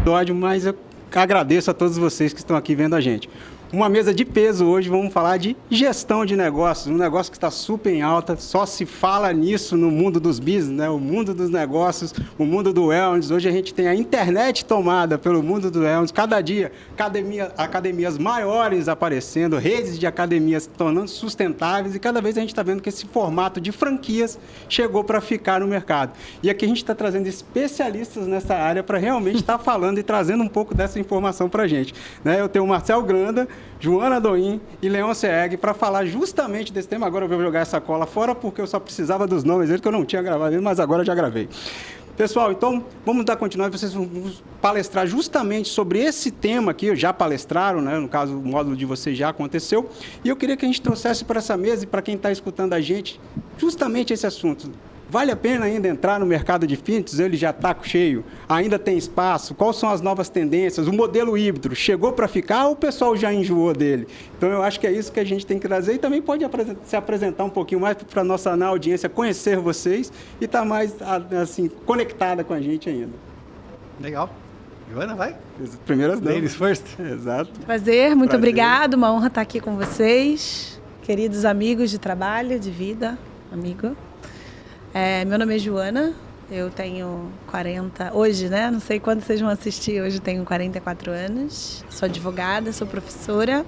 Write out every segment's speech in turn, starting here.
episódio, mas eu agradeço a todos vocês que estão aqui vendo a gente. Uma mesa de peso hoje, vamos falar de gestão de negócios, um negócio que está super em alta, só se fala nisso no mundo dos business, né? O mundo dos negócios, o mundo do wellness. Hoje a gente tem a internet tomada pelo mundo do wellness, cada dia academias maiores aparecendo, redes de academias se tornando sustentáveis e cada vez a gente está vendo que esse formato de franquias chegou para ficar no mercado. E aqui a gente está trazendo especialistas nessa área para realmente estar falando e trazendo um pouco dessa informação para a gente, né? Eu tenho o Marcel Granda, Joana Doim e Leon Seeg para falar justamente desse tema. Agora eu vou jogar essa cola fora porque eu só precisava dos nomes deles, que eu não tinha gravado, mas agora eu já gravei. Pessoal, então vamos dar continuidade, vocês vão palestrar justamente sobre esse tema que já palestraram, né? No caso, o módulo de vocês já aconteceu, e eu queria que a gente trouxesse para essa mesa e para quem está escutando a gente, justamente esse assunto. Vale a pena ainda entrar no mercado de fitness? Ele já está cheio? Ainda tem espaço? Quais são as novas tendências? O modelo híbrido chegou para ficar ou o pessoal já enjoou dele? Então, eu acho que é isso que a gente tem que trazer e também pode se apresentar um pouquinho mais para a nossa audiência conhecer vocês e estar mais assim, conectada com a gente ainda. Legal. Joana, vai? Primeiras damas. Ladies first. Exato. Prazer, muito obrigado. Uma honra estar aqui com vocês. Queridos amigos de trabalho, de vida, amigo. Meu nome é Joana, eu tenho 40, hoje, né? Não sei quando vocês vão assistir, hoje tenho 44 anos, sou advogada, sou professora,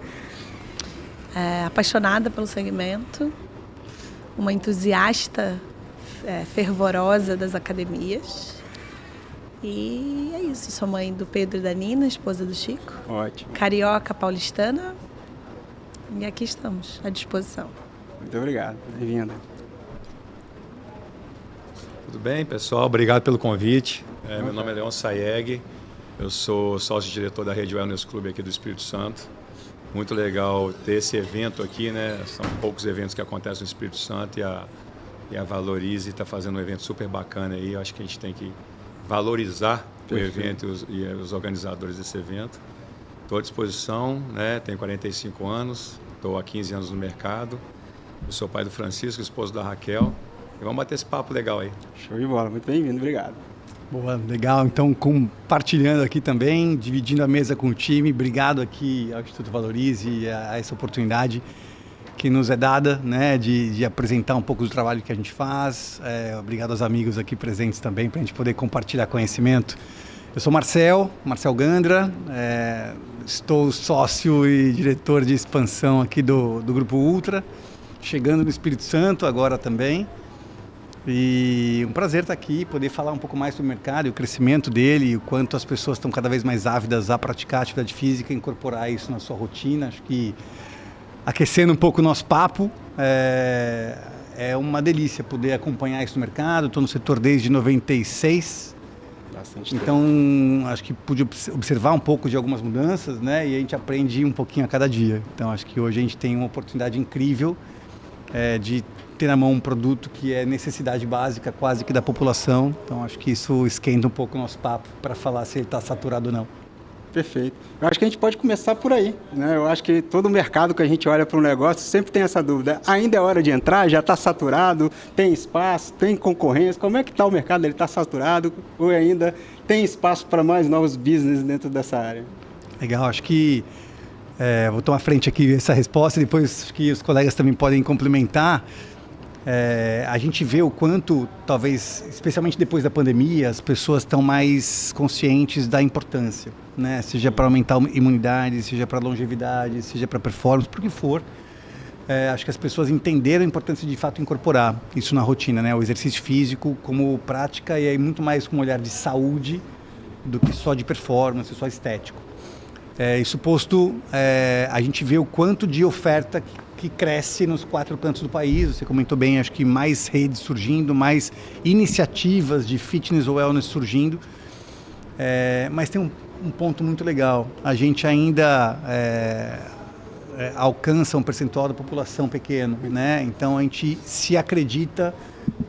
apaixonada pelo segmento, uma entusiasta fervorosa das academias. E é isso, sou mãe do Pedro e da Nina, esposa do Chico. Ótimo. Carioca paulistana, e aqui estamos, à disposição. Muito obrigado, bem-vinda. Tudo bem, pessoal? Obrigado pelo convite. Meu nome é Leon Seeg, eu sou sócio-diretor da Rede Wellness Club aqui do Espírito Santo. Muito legal ter esse evento aqui, né? São poucos eventos que acontecem no Espírito Santo e a Valorize está fazendo um evento super bacana aí. Eu acho que a gente tem que valorizar o evento e os organizadores desse evento. Estou à disposição, né? Tenho 45 anos, estou há 15 anos no mercado. Eu sou pai do Francisco, esposo da Raquel. E vamos bater esse papo legal aí. Show de bola, muito bem-vindo, obrigado. Boa, legal. Então, compartilhando aqui também, dividindo a mesa com o time. Obrigado aqui ao Instituto Valorize a essa oportunidade que nos é dada, né, de apresentar um pouco do trabalho que a gente faz. Obrigado aos amigos aqui presentes também, para a gente poder compartilhar conhecimento. Eu sou Marcel Gandra, estou sócio e diretor de expansão aqui do Grupo Ultra, chegando no Espírito Santo agora também. E um prazer estar aqui, poder falar um pouco mais sobre o mercado e o crescimento dele, o quanto as pessoas estão cada vez mais ávidas a praticar atividade física, incorporar isso na sua rotina. Acho que aquecendo um pouco o nosso papo, é uma delícia poder acompanhar isso no mercado. Estou no setor desde 96, então acho que pude observar um pouco de algumas mudanças, né? E a gente aprende um pouquinho a cada dia. Então acho que hoje a gente tem uma oportunidade incrível de ter na mão um produto que é necessidade básica quase que da população. Então acho que isso esquenta um pouco o nosso papo para falar se ele está saturado ou não. Perfeito. Eu acho que a gente pode começar por aí, né? Eu acho que todo mercado que a gente olha para um negócio sempre tem essa dúvida. Ainda é hora de entrar? Já está saturado? Tem espaço? Tem concorrência? Como é que está o mercado? Ele está saturado? Ou ainda tem espaço para mais novos business dentro dessa área? Legal, acho que vou tomar frente aqui essa resposta, depois que os colegas também podem complementar. A gente vê o quanto, talvez, especialmente depois da pandemia, as pessoas estão mais conscientes da importância, né? Seja para aumentar a imunidade, seja para longevidade, seja para performance, por que for. Acho que as pessoas entenderam a importância de, fato, incorporar isso na rotina, né? O exercício físico como prática e aí muito mais com um olhar de saúde do que só de performance, só estético. Isso posto, a gente vê o quanto de oferta que cresce nos 4 cantos do país. Você comentou bem, acho que mais redes surgindo, mais iniciativas de fitness ou wellness surgindo. Mas tem um ponto muito legal. A gente ainda alcança um percentual da população pequeno, né? Então a gente se acredita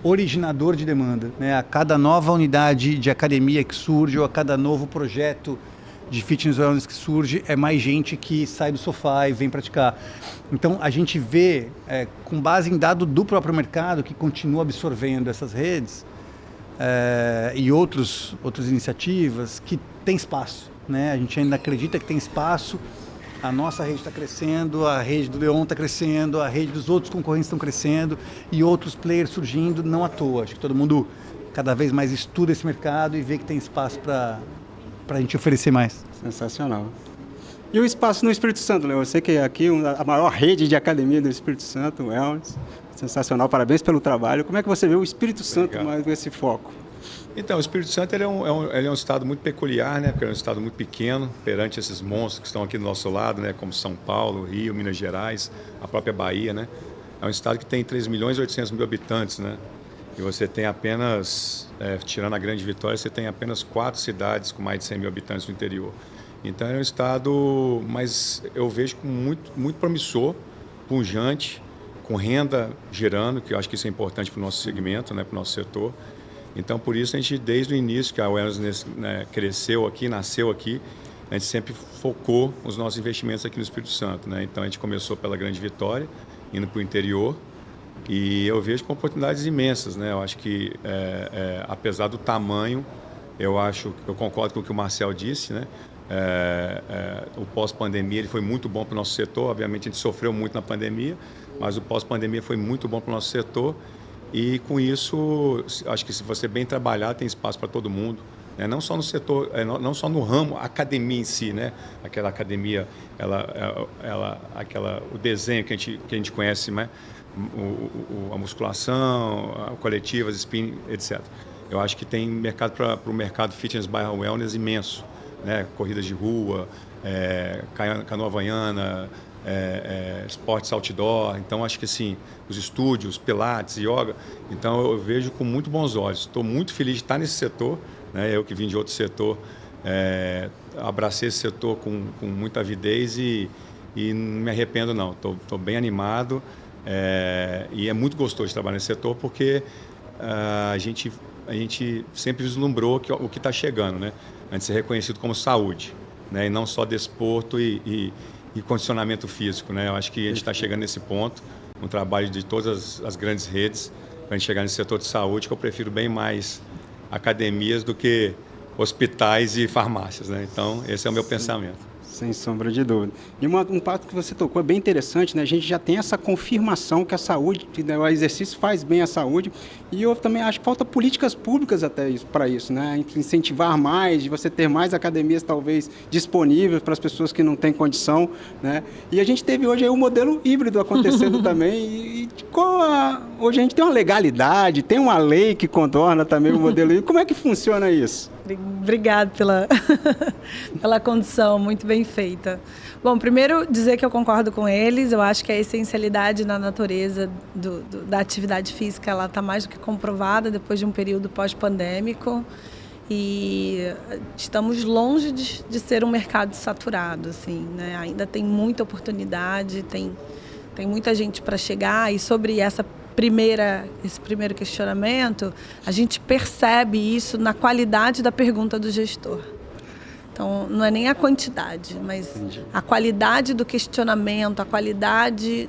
originador de demanda, né? A cada nova unidade de academia que surge ou a cada novo projeto de fitness wellness que surge, é mais gente que sai do sofá e vem praticar. Então, a gente vê, com base em dado do próprio mercado, que continua absorvendo essas redes, e outras iniciativas que tem espaço, né? A gente ainda acredita que tem espaço. A nossa rede está crescendo, a rede do Leon está crescendo, a rede dos outros concorrentes estão crescendo e outros players surgindo, não à toa. Acho que todo mundo cada vez mais estuda esse mercado e vê que tem espaço para a gente oferecer mais. Sensacional. E o espaço no Espírito Santo, Leon? Eu sei que é aqui a maior rede de academia do Espírito Santo, o Wellness. Sensacional, parabéns pelo trabalho. Como é que você vê o Espírito Santo mais com esse foco? Então, o Espírito Santo ele é um estado muito peculiar, né? Porque é um estado muito pequeno perante esses monstros que estão aqui do nosso lado, né? Como São Paulo, Rio, Minas Gerais, a própria Bahia, né? É um estado que tem 3.800.000 habitantes, né? E você tem apenas, tirando a Grande Vitória, você tem apenas 4 cidades com mais de 100.000 habitantes no interior. Então é um estado, mas eu vejo como muito promissor, pujante, com renda gerando, que eu acho que isso é importante para o nosso segmento, né? Para o nosso setor. Então, por isso, a gente, desde o início que a Wellness, né, cresceu aqui, nasceu aqui, a gente sempre focou os nossos investimentos aqui no Espírito Santo, né? Então, a gente começou pela Grande Vitória, indo para o interior, e eu vejo com oportunidades imensas, né? Eu acho que, apesar do tamanho, eu concordo com o que o Marcel disse, né? O pós-pandemia ele foi muito bom para o nosso setor. Obviamente, a gente sofreu muito na pandemia, mas o pós-pandemia foi muito bom para o nosso setor. E com isso, acho que se você bem trabalhar, tem espaço para todo mundo, né? Não só no setor, não só no ramo, a academia em si, né? Aquela academia, o desenho que a gente conhece, né? A musculação, a coletiva, as spinning, etc. Eu acho que tem mercado para o mercado fitness by wellness imenso, né? Corridas de rua, canoa havaiana, esportes outdoor. Então, acho que assim, os estúdios, pilates, yoga, então eu vejo com muito bons olhos. Estou muito feliz de estar nesse setor, né? Eu que vim de outro setor, abracei esse setor com muita avidez e não me arrependo não. Estou bem animado e é muito gostoso de trabalhar nesse setor porque a gente sempre vislumbrou o que está chegando, né? A gente ser reconhecido como saúde, né? E não só desporto e condicionamento físico, né? Eu acho que a gente está chegando nesse ponto, um trabalho de todas as grandes redes, para a gente chegar nesse setor de saúde, que eu prefiro bem mais academias do que hospitais e farmácias, né? Então, esse é o meu pensamento. Sem sombra de dúvida. E um ponto que você tocou é bem interessante, né? A gente já tem essa confirmação que a saúde, né? O exercício faz bem à saúde. E eu também acho que falta políticas públicas até para isso, né? Incentivar mais, de você ter mais academias talvez disponíveis para as pessoas que não têm condição, né? E a gente teve hoje aí um modelo híbrido acontecendo também. Hoje a gente tem uma legalidade, tem uma lei que contorna também o modelo híbrido. Como é que funciona isso? Obrigada pela condição, muito bem feita. Bom, primeiro dizer que eu concordo com eles, eu acho que a essencialidade na natureza da atividade física ela está mais do que comprovada depois de um período pós-pandêmico e estamos longe de ser um mercado saturado, assim, né? Ainda tem muita oportunidade, tem muita gente para chegar e sobre esse primeiro questionamento, a gente percebe isso na qualidade da pergunta do gestor. Então, não é nem a quantidade, mas a qualidade do questionamento, a qualidade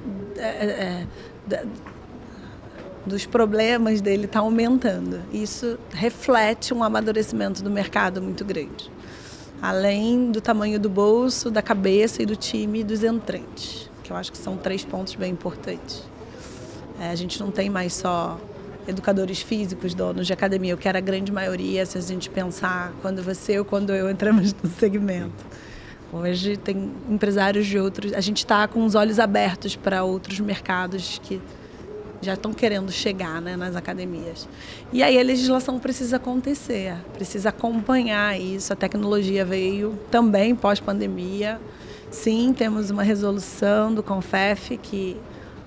dos problemas dele está aumentando. Isso reflete um amadurecimento do mercado muito grande. Além do tamanho do bolso, da cabeça e do time e dos entrantes, que eu acho que são 3 pontos bem importantes. A gente não tem mais só educadores físicos, donos de academia, o que era a grande maioria, se a gente pensar quando você ou quando eu entramos no segmento. Hoje tem empresários de outros, a gente está com os olhos abertos para outros mercados que já estão querendo chegar, né, nas academias. E aí a legislação precisa acontecer, precisa acompanhar isso, a tecnologia veio também pós-pandemia. Sim, temos uma resolução do CONFEF que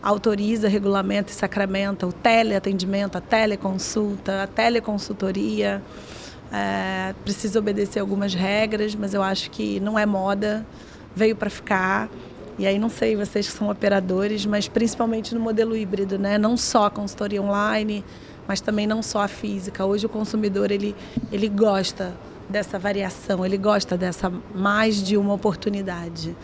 autoriza, regulamenta e sacramenta o teleatendimento, a teleconsulta, a teleconsultoria. Precisa obedecer algumas regras, mas eu acho que não é moda, veio para ficar. E aí não sei, vocês que são operadores, mas principalmente no modelo híbrido, né? Não só a consultoria online, mas também não só a física. Hoje o consumidor ele gosta dessa variação, ele gosta dessa mais de uma oportunidade.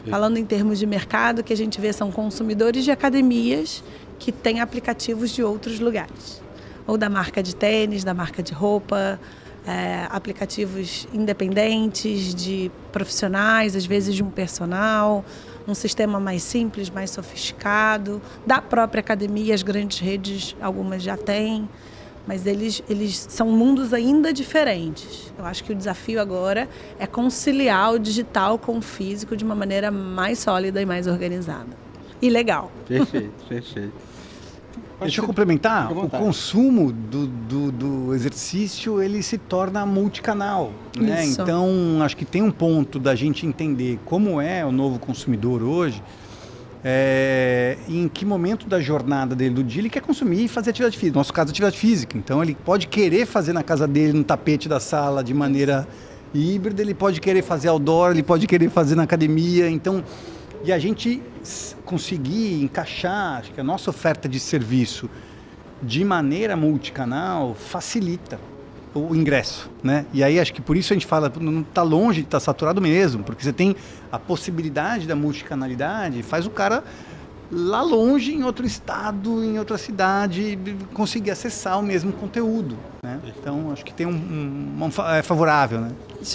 Falando em termos de mercado, o que a gente vê são consumidores de academias que têm aplicativos de outros lugares. ou da marca de tênis, da marca de roupa, aplicativos independentes de profissionais, às vezes de um personal, um sistema mais simples, mais sofisticado, da própria academia, as grandes redes, algumas já têm, mas eles são mundos ainda diferentes. Eu acho que o desafio agora é conciliar o digital com o físico de uma maneira mais sólida e mais organizada. E legal. Perfeito, perfeito. Deixa eu complementar, o consumo do exercício, ele se torna multicanal, né? Isso. Então, acho que tem um ponto da gente entender como é o novo consumidor hoje, em que momento da jornada dele, do dia, ele quer consumir e fazer atividade física. No nosso caso, atividade física. Então, ele pode querer fazer na casa dele, no tapete da sala, de maneira híbrida, ele pode querer fazer outdoor, ele pode querer fazer na academia. Então, e a gente conseguir encaixar, acho que a nossa oferta de serviço de maneira multicanal facilita o ingresso, né? E aí acho que por isso a gente fala, não está longe de estar saturado mesmo, porque você tem a possibilidade da multicanalidade, faz o cara lá longe, em outro estado, em outra cidade, conseguir acessar o mesmo conteúdo, né? Então acho que tem é favorável, né?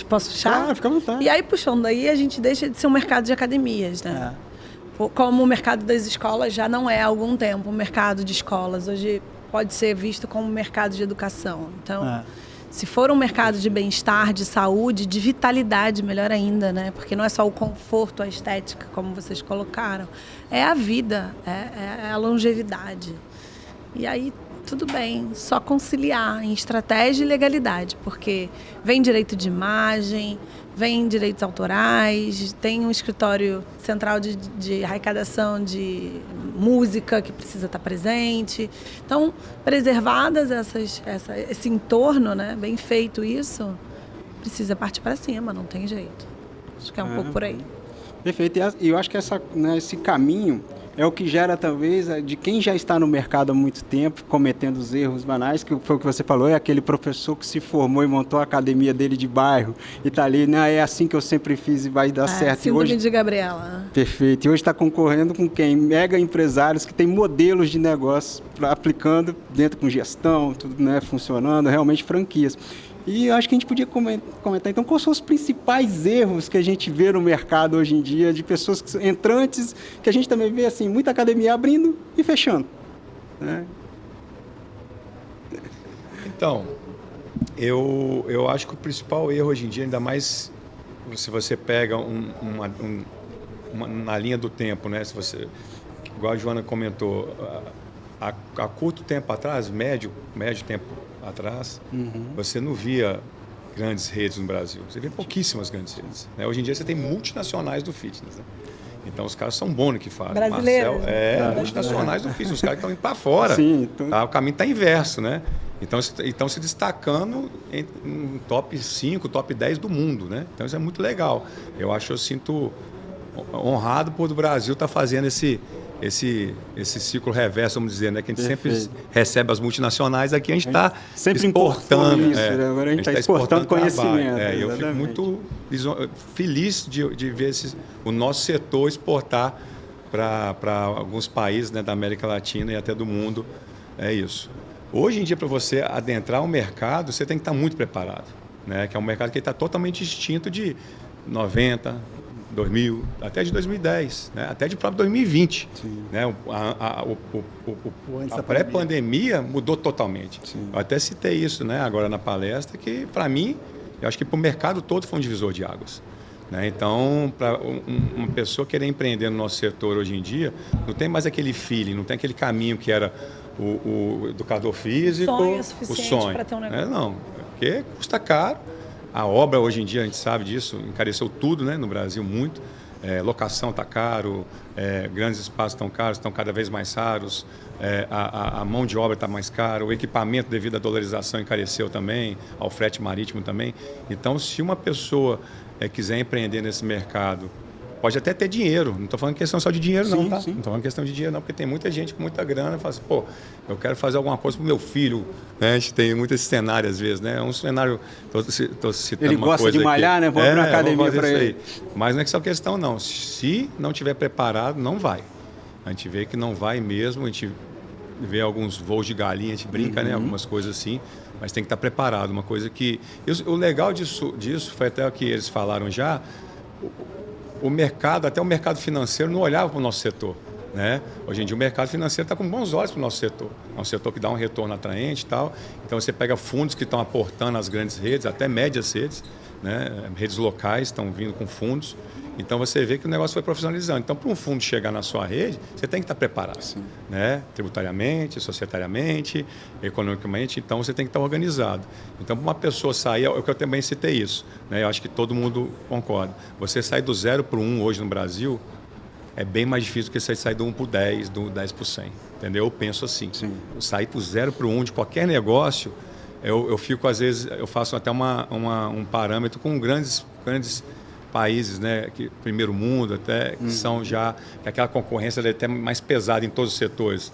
Posso puxar? Claro, fica à vontade. E aí, puxando daí, a gente deixa de ser um mercado de academias, né? Como o mercado das escolas já não é há algum tempo um mercado de escolas. Hoje pode ser visto como um mercado de educação. Então, se for um mercado de bem-estar, de saúde, de vitalidade, melhor ainda, né? Porque não é só o conforto, a estética, como vocês colocaram. É a vida, é a longevidade. E aí, tudo bem, só conciliar em estratégia e legalidade, porque vem direito de imagem, vem direitos autorais, tem um escritório central de arrecadação de música que precisa estar presente. Então, preservadas esse entorno, né, bem feito isso, precisa partir para cima, não tem jeito. Acho que é um pouco por aí. Perfeito. E eu acho que esse caminho é o que gera, talvez, de quem já está no mercado há muito tempo, cometendo os erros banais, que foi o que você falou, é aquele professor que se formou e montou a academia dele de bairro e está ali, né, é assim que eu sempre fiz e vai dar certo. Síndrome hoje, de Gabriela. Perfeito. E hoje está concorrendo com quem? Mega empresários que têm modelos de negócio aplicando dentro com gestão, tudo, né, funcionando, realmente franquias. E eu acho que a gente podia comentar, então, quais são os principais erros que a gente vê no mercado hoje em dia, de pessoas entrantes, que a gente também vê, assim, muita academia abrindo e fechando, né? Então, eu acho que o principal erro hoje em dia, ainda mais se você pega na linha do tempo, né? Se você, igual a Joana comentou, há curto tempo atrás, médio tempo atrás, você não via grandes redes no Brasil. Você vê pouquíssimas grandes redes, né? Hoje em dia você tem multinacionais do fitness, né? Então os caras são bons no que fazem. Brasileiros. Multinacionais do fitness. Os caras estão indo para fora. Sim, então... O caminho está inverso, né? Então estão se destacando em top 5, top 10 do mundo, né? Então isso é muito legal. Eu sinto honrado por o Brasil estar fazendo esse ciclo reverso, vamos dizer, né? Que a gente sempre recebe as multinacionais, aqui a gente está exportando. Isso, né? Agora a gente está exportando conhecimento. Eu fico muito feliz de ver o nosso setor exportar para alguns países, né, da América Latina e até do mundo. É isso. Hoje em dia, para você adentrar o mercado, você tem que estar muito preparado, né? Que é um mercado que está totalmente distinto de 90, 2000, até de 2010, né? Até de próprio 2020. Né? A pré-pandemia mudou totalmente. Sim. Eu até citei isso, né, agora na palestra, que para mim, eu acho que para o mercado todo foi um divisor de águas. Né? Então, para uma pessoa querer empreender no nosso setor hoje em dia, não tem mais aquele feeling, não tem aquele caminho que era o educador físico, o sonho para ter um negócio. Não, porque custa caro. A obra, hoje em dia, a gente sabe disso, encareceu tudo, né, no Brasil, muito. Locação está caro, grandes espaços estão caros, estão cada vez mais raros, a mão de obra está mais cara, o equipamento devido à dolarização encareceu também, ao frete marítimo também. Então, se uma pessoa quiser empreender nesse mercado, pode até ter dinheiro, não estou falando questão só de dinheiro, não, tá? Sim. Não estou falando questão de dinheiro, não, porque tem muita gente com muita grana e fala assim, pô, eu quero fazer alguma coisa para o meu filho, né? A gente tem muito esse cenário às vezes, né? É um cenário, estou citando ele uma coisa gosta de malhar, aqui. né? Vamos para academia para ele. Mas não é que só questão, não. Se não tiver preparado, não vai. A gente vê que não vai mesmo, a gente vê alguns voos de galinha, a gente brinca, né? Algumas coisas assim, mas tem que estar preparado. Uma coisa que... O legal disso foi até o que eles falaram já, o mercado, até o mercado financeiro não olhava para o nosso setor. Né? Hoje em dia o mercado financeiro está com bons olhos para o nosso setor. É um setor que dá um retorno atraente e tal. Então você pega fundos que estão aportando as grandes redes, até médias redes, né? Redes locais estão vindo com fundos. Então você vê que o negócio foi profissionalizando. Então, para um fundo chegar na sua rede, você tem que estar preparado, né? Tributariamente, societariamente, economicamente. Então você tem que estar organizado. Então, para uma pessoa sair, é o que eu também citei isso, né? Eu acho que todo mundo concorda. Você sair do 0 para o 1 hoje no Brasil é bem mais difícil do que você sair do 1 para o 10, do 10 para o 100. Entendeu? Eu penso assim. Sair do 0 para o 1 de qualquer negócio, eu fico, às vezes, eu faço até um parâmetro com grandes países, né, que primeiro mundo até, que são já, que aquela concorrência é até mais pesada em todos os setores.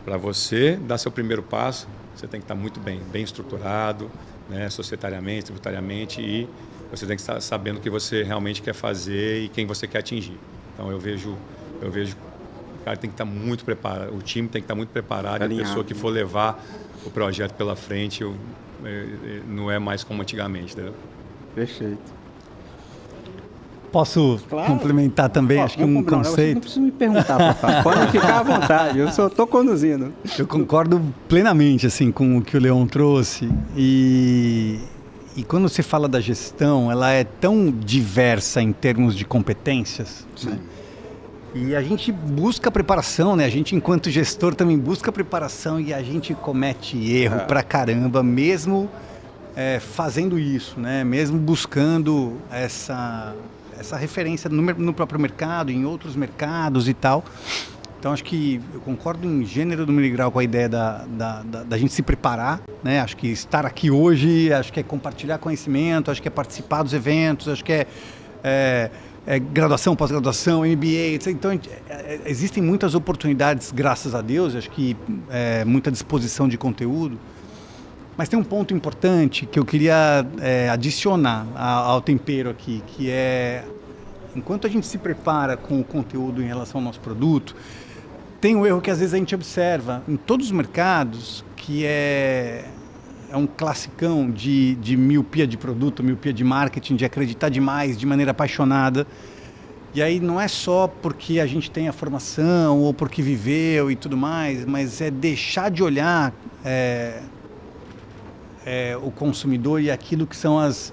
Para você dar seu primeiro passo, você tem que estar muito bem estruturado, né, societariamente, tributariamente, e você tem que estar sabendo o que você realmente quer fazer e quem você quer atingir. Então eu vejo o cara tem que estar muito preparado, o time tem que estar muito preparado, alinhado, a pessoa que for levar o projeto pela frente não é mais como antigamente, entendeu? Perfeito. Posso complementar também, acho que um conceito. Não precisa me perguntar, papai. Pode ficar à vontade, eu só estou conduzindo. Eu concordo plenamente assim, com o que o Leon trouxe. E quando você fala da gestão, ela é tão diversa em termos de competências. Né? E a gente busca preparação, né? A gente, enquanto gestor, também busca preparação e a gente comete erro pra caramba, mesmo fazendo isso, né? Mesmo buscando essa referência no próprio mercado, em outros mercados e tal. Então, acho que eu concordo em gênero, número e grau com a ideia da gente se preparar, né? Acho que estar aqui hoje, acho que é compartilhar conhecimento, acho que é participar dos eventos, acho que é graduação, pós-graduação, MBA, etc. Então, existem muitas oportunidades, graças a Deus, acho que muita disposição de conteúdo. Mas tem um ponto importante que eu queria adicionar ao tempero aqui, que é, enquanto a gente se prepara com o conteúdo em relação ao nosso produto, tem um erro que às vezes a gente observa em todos os mercados, que é um classicão de miopia de produto, miopia de marketing, de acreditar demais, de maneira apaixonada. E aí não é só porque a gente tem a formação ou porque viveu e tudo mais, mas é deixar de olhar o consumidor e aquilo que são as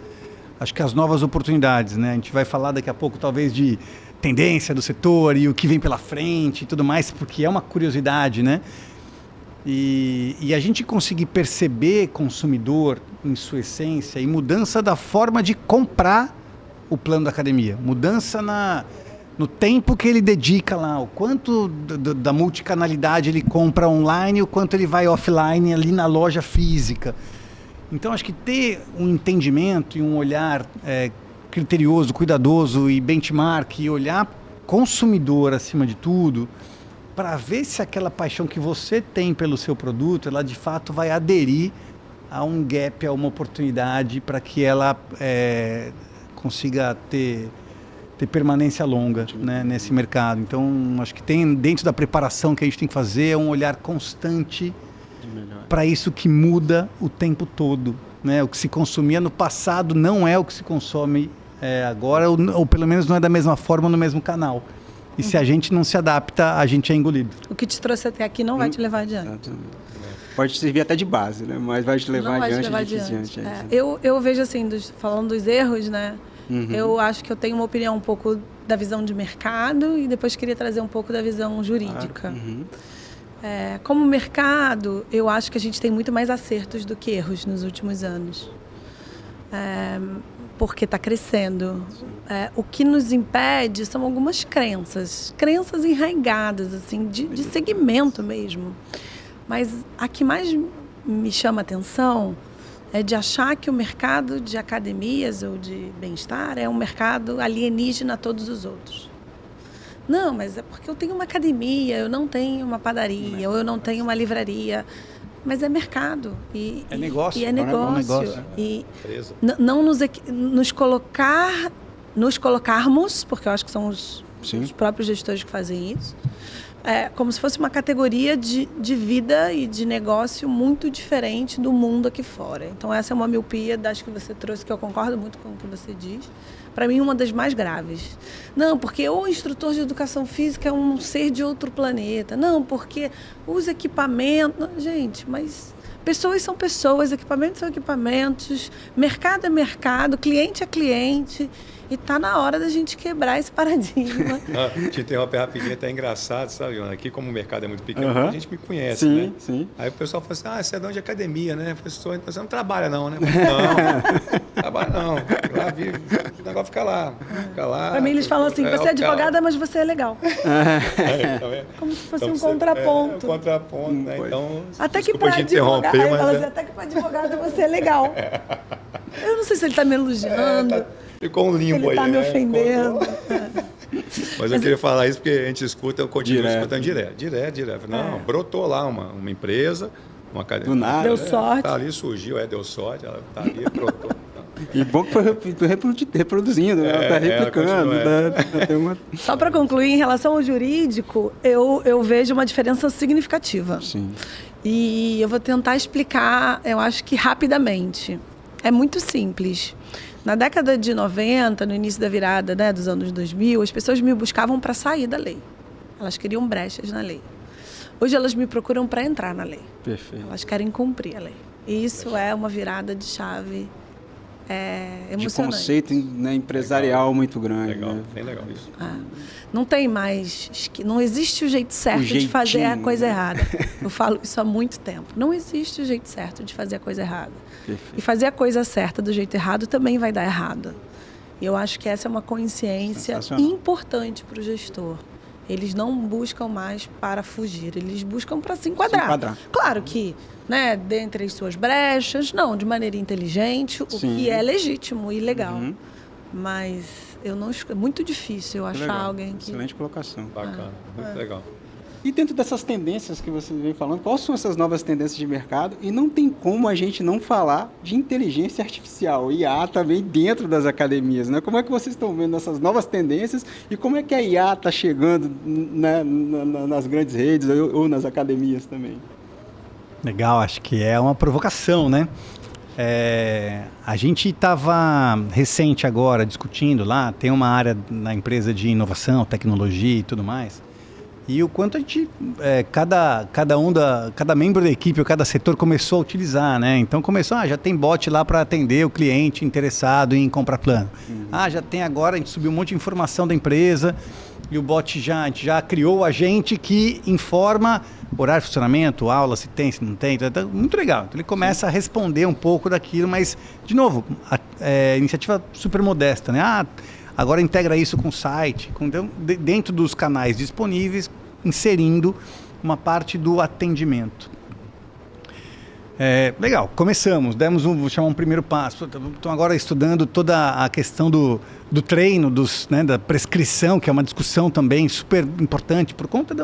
novas oportunidades, né? A gente vai falar daqui a pouco talvez de tendência do setor e o que vem pela frente e tudo mais, porque é uma curiosidade, né? E a gente conseguir perceber consumidor em sua essência e mudança da forma de comprar o plano da academia, mudança no tempo que ele dedica lá, o quanto da multicanalidade ele compra online, o quanto ele vai offline ali na loja física. Então, acho que ter um entendimento e um olhar criterioso, cuidadoso e benchmark, e olhar consumidor acima de tudo, para ver se aquela paixão que você tem pelo seu produto, ela de fato vai aderir a um gap, a uma oportunidade para que ela consiga ter permanência longa, né, nesse mercado. Então, acho que tem dentro da preparação que a gente tem que fazer um olhar constante para isso que muda o tempo todo, né? O que se consumia no passado não é o que se consome agora, ou pelo menos não é da mesma forma no mesmo canal. E se a gente não se adapta, a gente é engolido. O que te trouxe até aqui não vai te levar adiante. Pode servir até de base, né? Mas vai te levar adiante. Eu vejo assim, falando dos erros, né? Eu acho que eu tenho uma opinião um pouco da visão de mercado e depois queria trazer um pouco da visão jurídica. Como mercado, eu acho que a gente tem muito mais acertos do que erros nos últimos anos. Porque está crescendo. O que nos impede são algumas crenças enraigadas, assim, de segmento mesmo. Mas a que mais me chama a atenção é de achar que o mercado de academias ou de bem-estar é um mercado alienígena a todos os outros. Não, mas é porque eu tenho uma academia, eu não tenho uma padaria, ou eu não tenho uma livraria. Mas é mercado. É negócio. E é negócio. E não nos colocarmos, porque eu acho que são os próprios gestores que fazem isso, como se fosse uma categoria de vida e de negócio muito diferente do mundo aqui fora. Então essa é uma miopia das que você trouxe, que eu concordo muito com o que você diz. Para mim, uma das mais graves. Não, porque o instrutor de educação física é um ser de outro planeta. Não, porque os equipamentos... Não, gente, mas pessoas são pessoas, equipamentos são equipamentos, mercado é mercado, cliente é cliente. E tá na hora da gente quebrar esse paradigma. Te interromper rapidinho, até engraçado, sabe, Joana? Aqui, como o mercado é muito pequeno, a gente me conhece, sim, né? Sim. Aí o pessoal fala assim, você é dono de academia, né? Professor, você não trabalha não, né? Não, trabalha não. Lá, o negócio fica lá. Pra mim, eles falam assim, você é advogada, mas você é legal. Tá como se fosse então, um contraponto. Um contraponto, né? Então, até que para advogada, mas... até que para advogada você é legal. Eu não sei se ele tá me elogiando. Ficou um limbo ele aí, me ofendendo. Mas eu queria falar isso porque a gente escuta, eu continuo escutando direto. Não, brotou lá uma empresa, uma academia. Do nada. Deu sorte. Tá ali, surgiu, deu sorte, ela tá ali, brotou. E bom que foi reproduzindo, né? Ela tá replicando. Só para concluir, em relação ao jurídico, eu vejo uma diferença significativa. Sim. E eu vou tentar explicar, eu acho que rapidamente. É muito simples. Na década de 90, no início da virada, né, dos anos 2000, as pessoas me buscavam para sair da lei. Elas queriam brechas na lei. Hoje elas me procuram para entrar na lei. Perfeito. Elas querem cumprir a lei. E isso é uma virada de chave emocionante. De conceito, né, empresarial legal. Muito grande. Legal, né? bem legal isso. Não tem mais... Não existe o jeito certo de fazer a coisa errada. Eu falo isso há muito tempo. Não existe o jeito certo de fazer a coisa errada. Perfeito. E fazer a coisa certa do jeito errado também vai dar errado. E eu acho que essa é uma consciência importante para o gestor. Eles não buscam mais para fugir, eles buscam para se enquadrar. Claro que, né, dentre as suas brechas, não, de maneira inteligente, o que é legítimo e legal. Uhum. Mas é muito difícil eu achar alguém que... Excelente colocação. Bacana, muito legal. E dentro dessas tendências que você vem falando, quais são essas novas tendências de mercado? E não tem como a gente não falar de inteligência artificial, IA também dentro das academias, né? Como é que vocês estão vendo essas novas tendências e como é que a IA está chegando, né, nas grandes redes ou nas academias também? Legal, acho que é uma provocação, né? A gente estava recente agora discutindo lá, tem uma área na empresa de inovação, tecnologia e tudo mais. E o quanto a gente, cada membro da equipe ou cada setor começou a utilizar, né? Então começou, já tem bot lá para atender o cliente interessado em comprar plano. Já tem agora, a gente subiu um monte de informação da empresa e o bot a gente já criou o agente que informa horário de funcionamento, aula, se tem, se não tem. Então, muito legal. Então ele começa a responder um pouco daquilo, mas, de novo, iniciativa super modesta, né? Agora integra isso com o site, dentro dos canais disponíveis, inserindo uma parte do atendimento. Legal, começamos, vou chamar um primeiro passo. Estão agora estudando toda a questão do treino, da prescrição, que é uma discussão também super importante, por conta,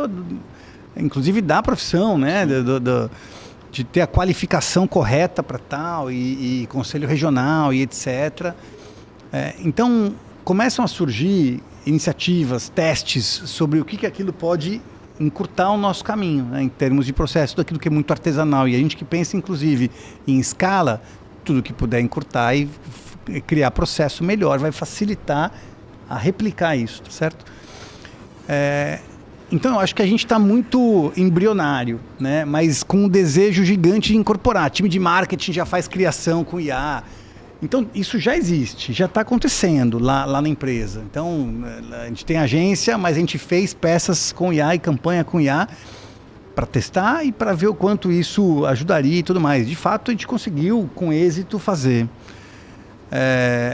inclusive, da profissão, né? De ter a qualificação correta para tal, e conselho regional e etc. Então, começam a surgir iniciativas, testes sobre o que aquilo pode encurtar o nosso caminho, né, em termos de processo, daquilo que é muito artesanal. E a gente que pensa, inclusive, em escala, tudo que puder encurtar e criar processo melhor, vai facilitar a replicar isso, tá certo? Então, eu acho que a gente está muito embrionário, né, mas com um desejo gigante de incorporar. Time de marketing já faz criação com IA. Então, isso já existe, já está acontecendo lá na empresa. Então, a gente tem agência, mas a gente fez peças com IA e campanha com IA para testar e para ver o quanto isso ajudaria e tudo mais. De fato, a gente conseguiu, com êxito, fazer.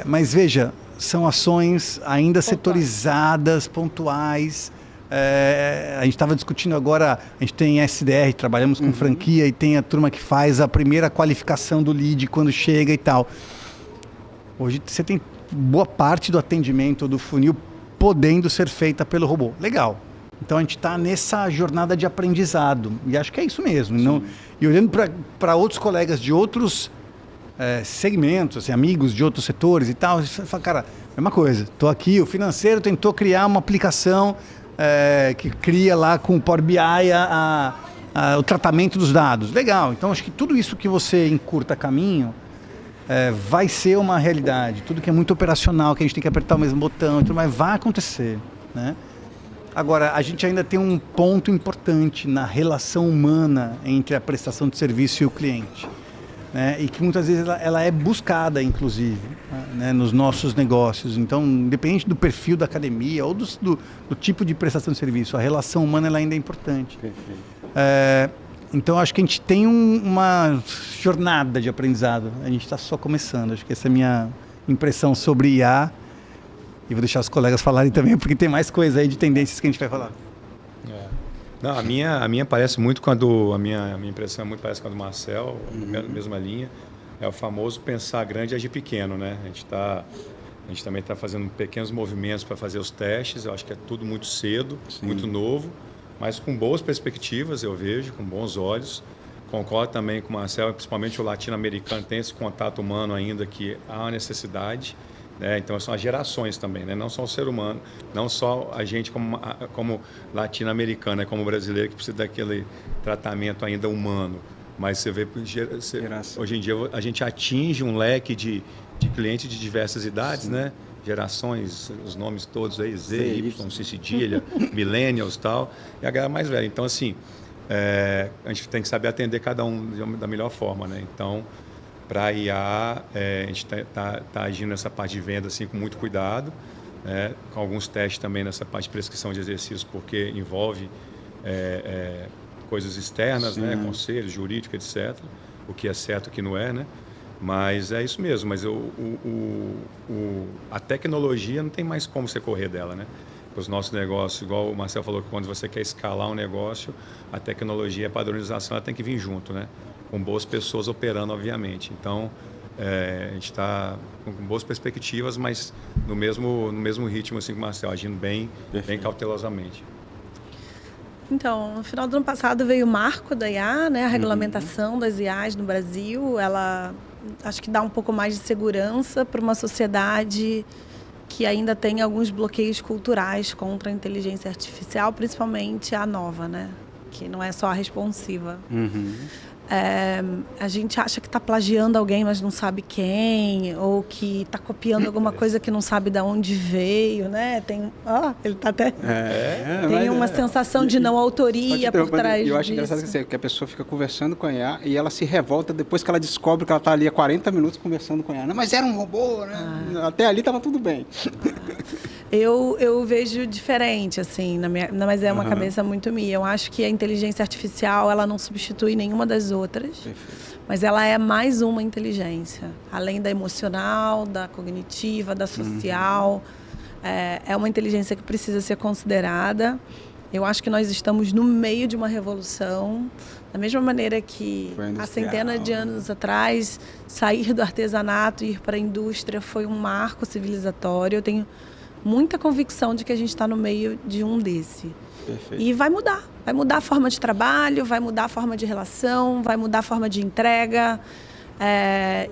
Mas, veja, são ações ainda setorizadas, pontuais. A gente estava discutindo agora, a gente tem SDR, trabalhamos com franquia e tem a turma que faz a primeira qualificação do lead quando chega e tal. Hoje você tem boa parte do atendimento do funil podendo ser feita pelo robô. Legal. Então a gente está nessa jornada de aprendizado. E acho que é isso mesmo. Não, e olhando para outros colegas de outros segmentos, assim, amigos de outros setores e tal, você fala, cara, mesma coisa. Estou aqui, o financeiro tentou criar uma aplicação que cria lá com o Power BI o tratamento dos dados. Legal, então acho que tudo isso que você encurta caminho vai ser uma realidade. Tudo que é muito operacional, que a gente tem que apertar o mesmo botão, tudo mais, vai acontecer, né? Agora, a gente ainda tem um ponto importante na relação humana entre a prestação de serviço e o cliente, né? E que muitas vezes ela é buscada, inclusive, né, nos nossos negócios. Então, independente do perfil da academia ou do tipo de prestação de serviço, a relação humana ela ainda é importante. Perfeito. Então, acho que a gente tem uma jornada de aprendizado. A gente está só começando. Acho que essa é a minha impressão sobre IA. E vou deixar os colegas falarem também, porque tem mais coisa aí de tendências que a gente vai falar. Não, a minha parece muito quando... A minha impressão muito parece com a do Marcel, mesma linha. É o famoso pensar grande e agir pequeno, né? A gente também está fazendo pequenos movimentos para fazer os testes. Eu acho que é tudo muito cedo, muito novo, mas com boas perspectivas, eu vejo, com bons olhos. Concordo também com o Marcel, principalmente o latino-americano tem esse contato humano ainda, que há uma necessidade. Então são as gerações também, né? Não só o ser humano, não só a gente como latino-americano, como brasileiro que precisa daquele tratamento ainda humano, mas você vê hoje em dia a gente atinge um leque de clientes de diversas idades, né? Gerações, os nomes todos aí, Z, Y, C cedilha, millennials e tal, e a galera mais velha. Então assim, a gente tem que saber atender cada um da melhor forma, né? Então, para a IA, a gente tá agindo nessa parte de venda assim, com muito cuidado, né? Com alguns testes também nessa parte de prescrição de exercícios, porque envolve coisas externas, né? Conselhos, jurídico, etc. O que é certo, o que não é, né? Mas é isso mesmo, mas a tecnologia não tem mais como você correr dela, né? Os nossos negócios, igual o Marcel falou, que quando você quer escalar um negócio, a tecnologia, a padronização, ela tem que vir junto, né? Com boas pessoas operando, obviamente. Então, a gente está com boas perspectivas, mas no mesmo ritmo assim, que o Marcel, agindo bem cautelosamente. Então, no final do ano passado veio o marco da IA, né? A regulamentação das IAs no Brasil. Ela acho que dá um pouco mais de segurança para uma sociedade que ainda tem alguns bloqueios culturais contra a inteligência artificial, principalmente a nova, né? Que não é só a responsiva. A gente acha que está plagiando alguém, mas não sabe quem, ou que está copiando alguma coisa que não sabe de onde veio, né? Tem, ele está até tem uma sensação de não autoria por trás disso. Eu acho engraçado que a pessoa fica conversando com a IA e ela se revolta depois que ela descobre que ela está ali há 40 minutos conversando com a IA. Não, mas era um robô, né? Até ali estava tudo bem. Eu vejo diferente, assim, mas é uma cabeça muito minha. Eu acho que a inteligência artificial, ela não substitui nenhuma das outras, mas ela é mais uma inteligência. Além da emocional, da cognitiva, da social, é uma inteligência que precisa ser considerada. Eu acho que nós estamos no meio de uma revolução, da mesma maneira que há centenas de anos atrás, sair do artesanato e ir para a indústria foi um marco civilizatório. Eu tenho muita convicção de que a gente está no meio de um desse. Perfeito. E vai mudar a forma de trabalho, vai mudar a forma de relação, vai mudar a forma de entrega.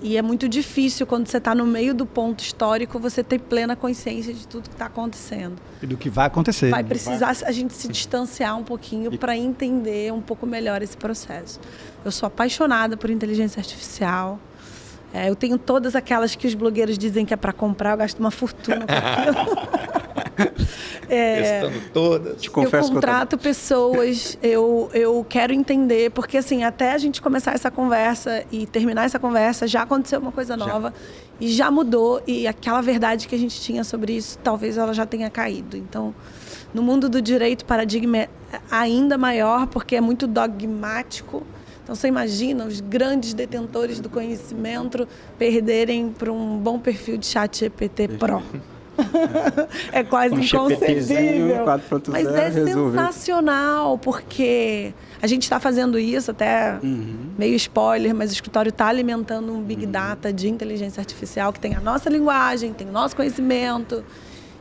E é muito difícil, quando você está no meio do ponto histórico, você ter plena consciência de tudo que está acontecendo. E do que vai acontecer. Vai precisar a gente se distanciar um pouquinho para entender um pouco melhor esse processo. Eu sou apaixonada por inteligência artificial. Eu tenho todas aquelas que os blogueiros dizem que é para comprar, eu gasto uma fortuna com aquilo. Testando todas. Eu contrato pessoas, eu quero entender, porque assim, até a gente começar essa conversa e terminar essa conversa, já aconteceu uma coisa nova e já mudou, e aquela verdade que a gente tinha sobre isso, talvez ela já tenha caído. Então, no mundo do direito, o paradigma é ainda maior, porque é muito dogmático. Então, você imagina os grandes detentores do conhecimento perderem para um bom perfil de ChatGPT Pro. É quase inconcebível. Mas é sensacional, porque a gente está fazendo isso, até meio spoiler, mas o escritório está alimentando um Big Data de inteligência artificial que tem a nossa linguagem, tem o nosso conhecimento.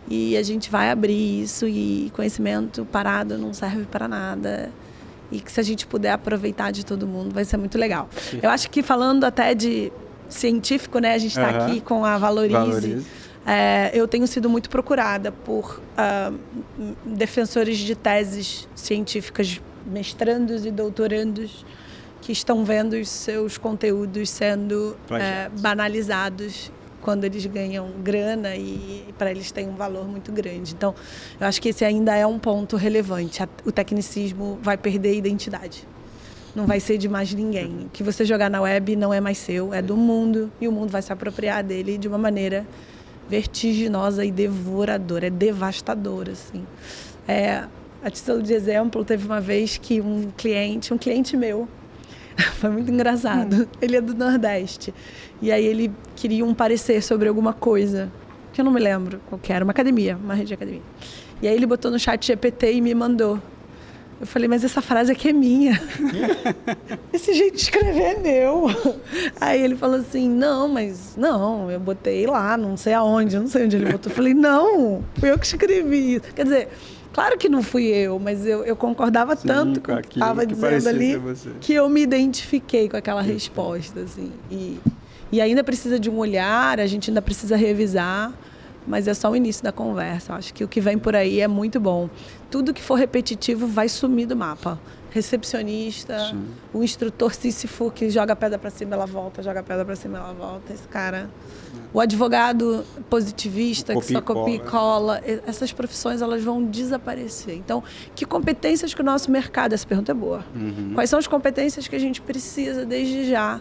E a gente vai abrir isso, e conhecimento parado não serve para nada. E que se a gente puder aproveitar de todo mundo, vai ser muito legal. Eu acho que falando até de científico, né? A gente está aqui com a Valorize. eu tenho sido muito procurada por defensores de teses científicas, mestrandos e doutorandos, que estão vendo os seus conteúdos sendo banalizados quando eles ganham grana e para eles tem um valor muito grande. Então, eu acho que esse ainda é um ponto relevante. O tecnicismo vai perder a identidade. Não vai ser de mais ninguém. O que você jogar na web não é mais seu, é do mundo, e o mundo vai se apropriar dele de uma maneira vertiginosa e devoradora, é devastadora, assim. A título de exemplo, teve uma vez que um cliente meu, foi muito engraçado, ele é do Nordeste, e aí ele queria um parecer sobre alguma coisa, que eu não me lembro qual que era, uma rede de academia. E aí ele botou no chat GPT e me mandou. Eu falei, mas essa frase aqui é minha. Esse jeito de escrever é meu. Aí ele falou assim, não, eu botei lá, não sei onde ele botou. Eu falei, não, fui eu que escrevi isso. Quer dizer, claro que não fui eu, mas eu concordava tanto com o que estava dizendo ali, que eu me identifiquei com aquela resposta, assim. E ainda precisa de um olhar, a gente ainda precisa revisar, mas é só o início da conversa. Acho que o que vem por aí é muito bom. Tudo que for repetitivo vai sumir do mapa. Recepcionista, sim, o instrutor Sísifo que joga a pedra para cima, ela volta, joga a pedra para cima, ela volta. Esse cara. O advogado positivista, que só copia e cola. Essas profissões, elas vão desaparecer. Então, que competências que o nosso mercado... Essa pergunta é boa. Quais são as competências que a gente precisa, desde já,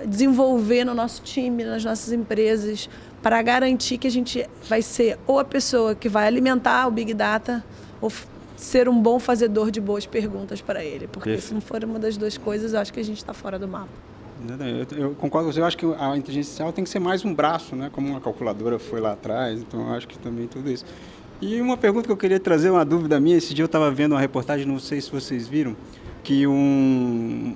desenvolver no nosso time, nas nossas empresas, para garantir que a gente vai ser ou a pessoa que vai alimentar o Big Data ou ser um bom fazedor de boas perguntas para ele. Porque se não for uma das duas coisas, eu acho que a gente está fora do mapa. Eu concordo com você. Eu acho que a inteligência artificial tem que ser mais um braço, né? Como uma calculadora foi lá atrás. Então, eu acho que também tudo isso. E uma pergunta que eu queria trazer, uma dúvida minha. Esse dia eu estava vendo uma reportagem, não sei se vocês viram, que um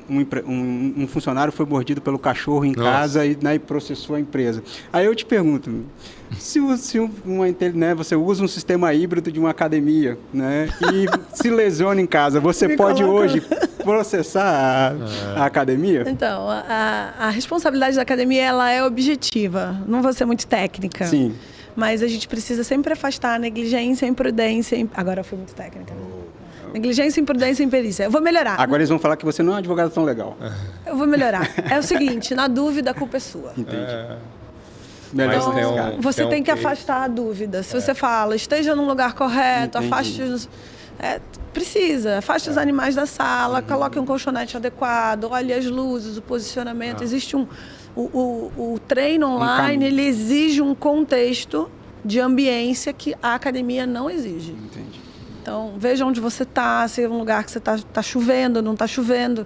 funcionário foi mordido pelo cachorro em casa e processou a empresa. Aí eu te pergunto, você usa um sistema híbrido de uma academia, né, e se lesiona em casa, você pode hoje processar a academia? Então, a responsabilidade da academia, ela é objetiva, não vou ser muito técnica. Sim. Mas a gente precisa sempre afastar a negligência, a imprudência. Agora eu fui muito técnica. Negligência, imprudência e imperícia. Eu vou melhorar. Agora eles vão falar que você não é um advogado tão legal. Eu vou melhorar. É o seguinte, na dúvida, a culpa é sua. Entendi. Então, você tem que afastar a dúvida. Se você fala, esteja num lugar correto, afaste os... afaste os animais da sala, coloque um colchonete adequado, olhe as luzes, o posicionamento. Existe o treino online, ele exige um contexto de ambiência que a academia não exige. Entendi. Então, veja onde você está, se é um lugar que você está chovendo, não está chovendo.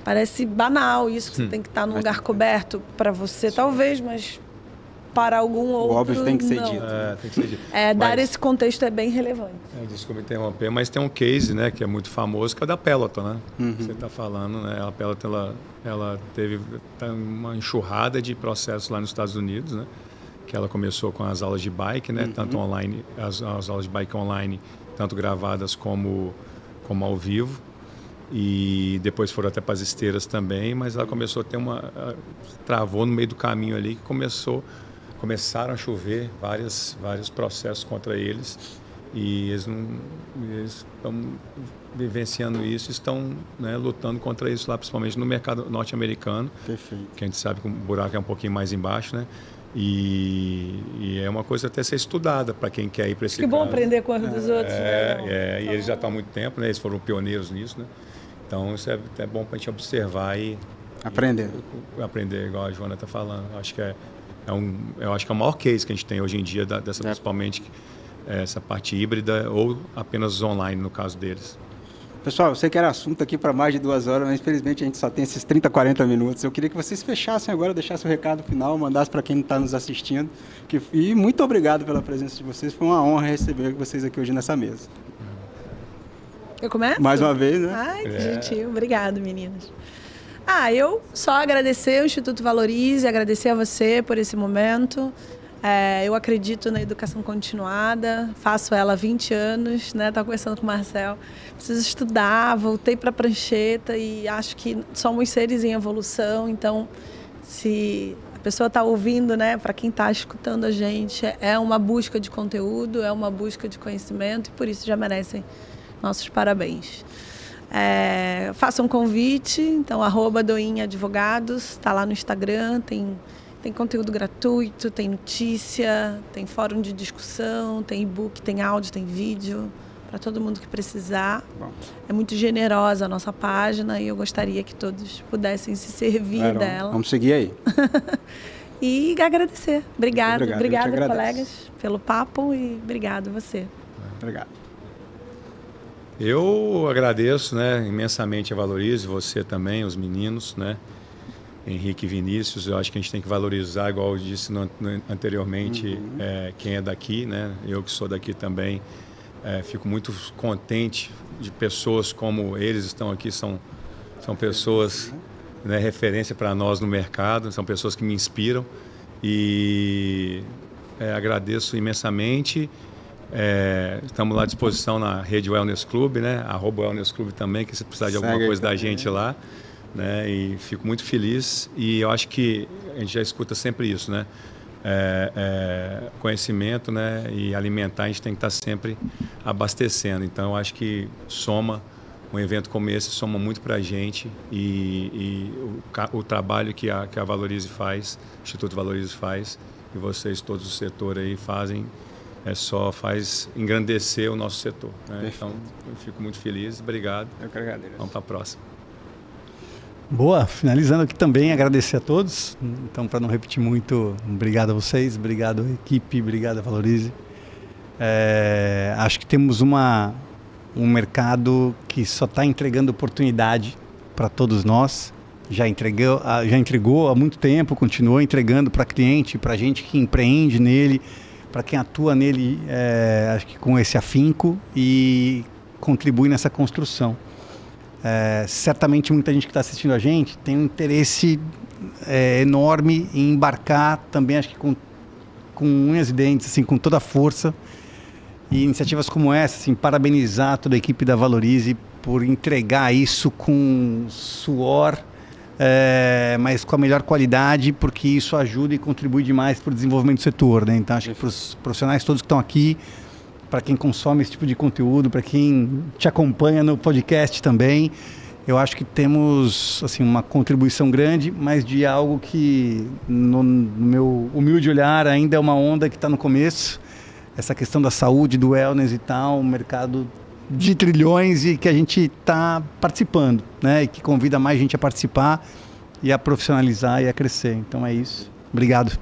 Parece banal isso, que você tem que estar num lugar coberto para você, talvez, mas para algum outro, o óbvio tem que ser dito. Tem que ser dito. Dar esse contexto é bem relevante. Desculpa interromper, mas tem um case, né, que é muito famoso, que é da Peloton, né? Você está falando, né? A Peloton, ela teve uma enxurrada de processos lá nos Estados Unidos, né? Que ela começou com as aulas de bike, né? Tanto online, as aulas de bike online, tanto gravadas como ao vivo, e depois foram até para as esteiras também, mas ela começou a ter travou no meio do caminho ali, que começaram a chover vários processos contra eles, e eles estão vivenciando isso, estão, né, lutando contra isso lá, principalmente no mercado norte-americano. Perfeito. Que a gente sabe que o buraco é um pouquinho mais embaixo, né? E é uma coisa até ser estudada para quem quer ir para esse caso. Que bom aprender com os dos outros. E eles já estão há muito tempo, né? Eles foram pioneiros nisso, né? Então, isso é bom para a gente observar e aprender, igual a Joana está falando. Acho que eu acho que é o maior case que a gente tem hoje em dia, principalmente essa parte híbrida ou apenas online, no caso deles. Pessoal, eu sei que era assunto aqui para mais de 2 horas, mas infelizmente a gente só tem esses 30, 40 minutos. Eu queria que vocês fechassem agora, deixassem o recado final, mandassem para quem está nos assistindo. E muito obrigado pela presença de vocês. Foi uma honra receber vocês aqui hoje nessa mesa. Eu começo? Mais uma vez, né? Ai, que gentil. Obrigado, meninas. Eu só agradecer ao Instituto Valorize, agradecer a você por esse momento. Eu acredito na educação continuada, faço ela há 20 anos, né? Estava conversando com o Marcel. Preciso estudar, voltei para a prancheta e acho que somos seres em evolução. Então, se pessoa está ouvindo, né? Para quem está escutando a gente, é uma busca de conteúdo, é uma busca de conhecimento e por isso já merecem nossos parabéns. Faça um convite, então @doinadvogados, está lá no Instagram, tem conteúdo gratuito, tem notícia, tem fórum de discussão, tem e-book, tem áudio, tem vídeo, para todo mundo que precisar. Bom. É muito generosa a nossa página e eu gostaria que todos pudessem se servir dela. Vamos seguir aí. E agradecer. Obrigada, agradeço. colegas, pelo papo e obrigado você. Obrigado. Eu agradeço, né, imensamente a Valorize, você também, os meninos, né, Henrique e Vinícius. Eu acho que a gente tem que valorizar, igual eu disse anteriormente, quem é daqui, né, eu que sou daqui também, fico muito contente de pessoas como eles estão aqui, são pessoas, né, referência para nós no mercado, são pessoas que me inspiram e agradeço imensamente. Estamos lá à disposição na Rede Wellness Club, né? @Wellness Club também, que se precisar de alguma coisa da gente lá, né? E fico muito feliz e eu acho que a gente já escuta sempre isso, né? Conhecimento, né? E alimentar, a gente tem que estar sempre abastecendo. Então eu acho que um evento como esse soma muito para a gente e o trabalho que a Valorize faz, o Instituto Valorize faz e vocês todos do setor aí fazem, só faz engrandecer o nosso setor, né? Então, eu fico muito feliz. Obrigado. Eu que agradeço. Vamos para a próxima. Boa, finalizando aqui também, agradecer a todos. Então, para não repetir muito, obrigado a vocês, obrigado à equipe, obrigado a Valorize. Acho que temos um mercado que só está entregando oportunidade para todos nós. Já entregou há muito tempo, continua entregando para cliente, para gente que empreende nele, para quem atua nele, acho que com esse afinco e contribui nessa construção. Certamente muita gente que está assistindo a gente tem um interesse enorme em embarcar também, acho que com unhas e dentes, assim, com toda a força. E iniciativas como essa, assim, parabenizar toda a equipe da Valorize por entregar isso com suor, mas com a melhor qualidade, porque isso ajuda e contribui demais para o desenvolvimento do setor, né? Então, acho que para os profissionais todos que estão aqui, para quem consome esse tipo de conteúdo, para quem te acompanha no podcast também, eu acho que temos, assim, uma contribuição grande, mas de algo que, no meu humilde olhar, ainda é uma onda que está no começo. Essa questão da saúde, do wellness e tal, um mercado de trilhões e que a gente está participando, né? E que convida mais gente a participar e a profissionalizar e a crescer. Então é isso. Obrigado.